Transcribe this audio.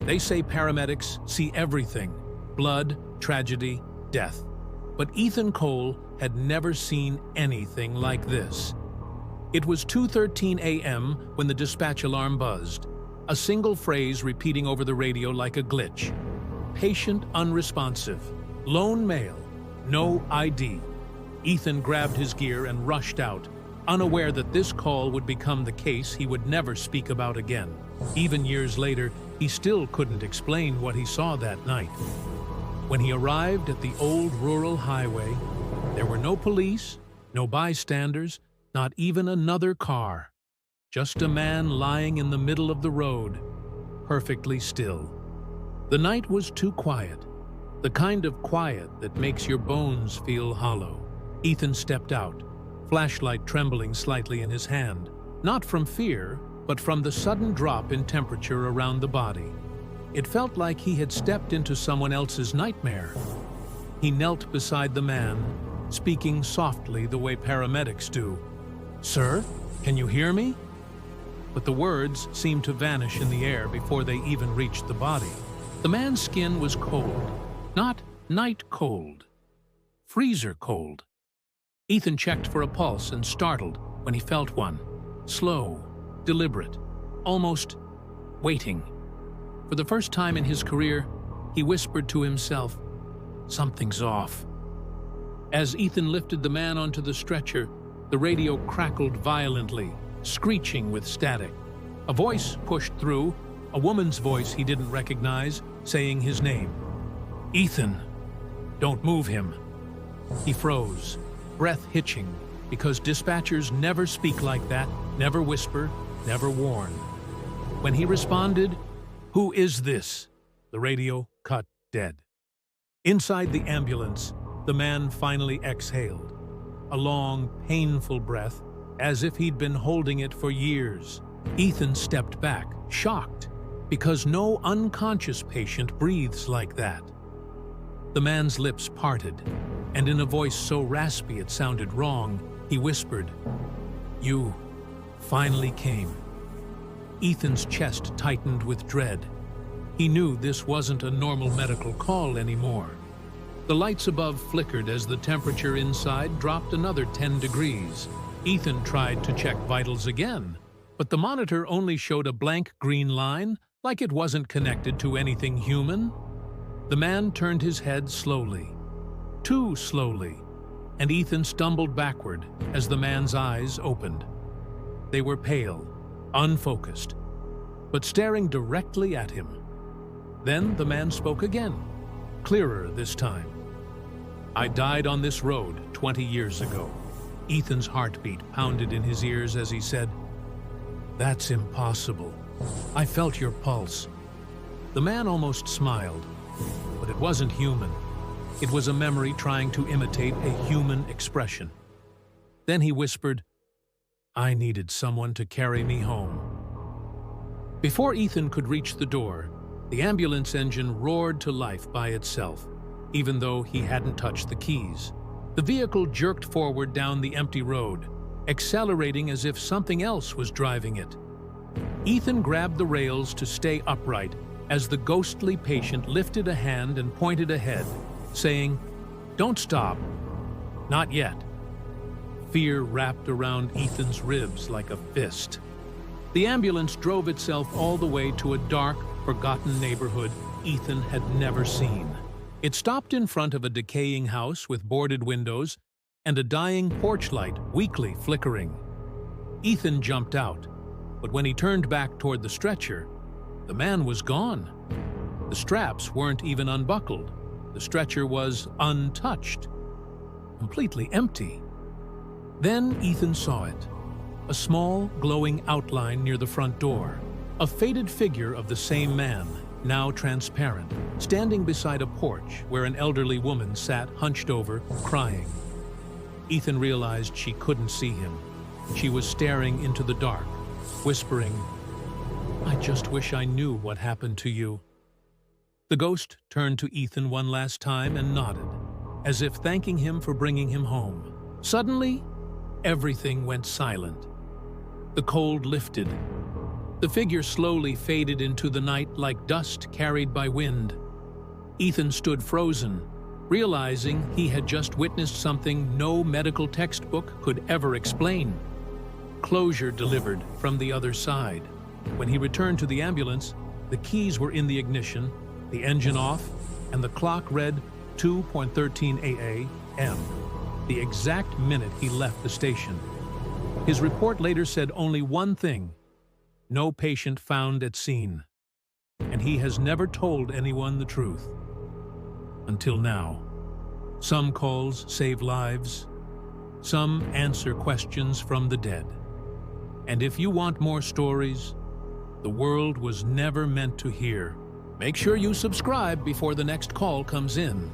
They say paramedics see everything: blood, tragedy, death. But Ethan Cole had never seen anything like this. It was 2:13 a.m. when the dispatch alarm buzzed, a single phrase repeating over the radio like a glitch. Patient unresponsive. Lone male. No ID. Ethan grabbed his gear and rushed out, unaware that this call would become the case he would never speak about again. Even years later, he still couldn't explain what he saw that night. When he arrived at the old rural highway, there were no police, no bystanders, not even another car. Just a man lying in the middle of the road, perfectly still. The night was too quiet, the kind of quiet that makes your bones feel hollow. Ethan stepped out, flashlight trembling slightly in his hand, not from fear, but from the sudden drop in temperature around the body. It felt like he had stepped into someone else's nightmare. He knelt beside the man, speaking softly the way paramedics do. "Sir, can you hear me?" But the words seemed to vanish in the air before they even reached the body. The man's skin was cold, not night cold, freezer cold. Ethan checked for a pulse and startled when he felt one. Slow, deliberate, almost waiting. For the first time in his career, he whispered to himself, "Something's off." As Ethan lifted the man onto the stretcher, the radio crackled violently, screeching with static. A voice pushed through, a woman's voice he didn't recognize, saying his name. "Ethan, don't move him." He froze, breath hitching, because dispatchers never speak like that, never whisper, never warn. When he responded, "Who is this?" the radio cut dead. Inside the ambulance, the man finally exhaled. A long, painful breath, as if he'd been holding it for years. Ethan stepped back, shocked, because no unconscious patient breathes like that. The man's lips parted, and in a voice so raspy it sounded wrong, he whispered, "You finally came." Ethan's chest tightened with dread. He knew this wasn't a normal medical call anymore. The lights above flickered as the temperature inside dropped another 10 degrees. Ethan tried to check vitals again, but the monitor only showed a blank green line, like it wasn't connected to anything human. The man turned his head slowly, too slowly, and Ethan stumbled backward as the man's eyes opened. They were pale, unfocused, but staring directly at him. Then the man spoke again, clearer this time. "I died on this road 20 years ago." Ethan's heartbeat pounded in his ears as he said, "That's impossible. I felt your pulse." The man almost smiled, but it wasn't human. It was a memory trying to imitate a human expression. Then he whispered, "I needed someone to carry me home." Before Ethan could reach the door, the ambulance engine roared to life by itself, even though he hadn't touched the keys. The vehicle jerked forward down the empty road, accelerating as if something else was driving it. Ethan grabbed the rails to stay upright as the ghostly patient lifted a hand and pointed ahead, saying, "Don't stop. Not yet." Fear wrapped around Ethan's ribs like a fist. The ambulance drove itself all the way to a dark, forgotten neighborhood Ethan had never seen. It stopped in front of a decaying house with boarded windows and a dying porch light weakly flickering. Ethan jumped out, but when he turned back toward the stretcher, the man was gone. The straps weren't even unbuckled. The stretcher was untouched, completely empty. Then Ethan saw it, a small, glowing outline near the front door, a faded figure of the same man, now transparent, standing beside a porch where an elderly woman sat hunched over, crying. Ethan realized she couldn't see him. She was staring into the dark, whispering, "I just wish I knew what happened to you." The ghost turned to Ethan one last time and nodded, as if thanking him for bringing him home. Suddenly, everything went silent. The cold lifted. The figure slowly faded into the night like dust carried by wind. Ethan stood frozen, realizing he had just witnessed something no medical textbook could ever explain. Closure delivered from the other side. When he returned to the ambulance, the keys were in the ignition, the engine off, and the clock read 2:13 a.m., the exact minute he left the station. His report later said only one thing: no patient found at scene. And he has never told anyone the truth. Until now. Some calls save lives. Some answer questions from the dead. And if you want more stories the world was never meant to hear, make sure you subscribe before the next call comes in.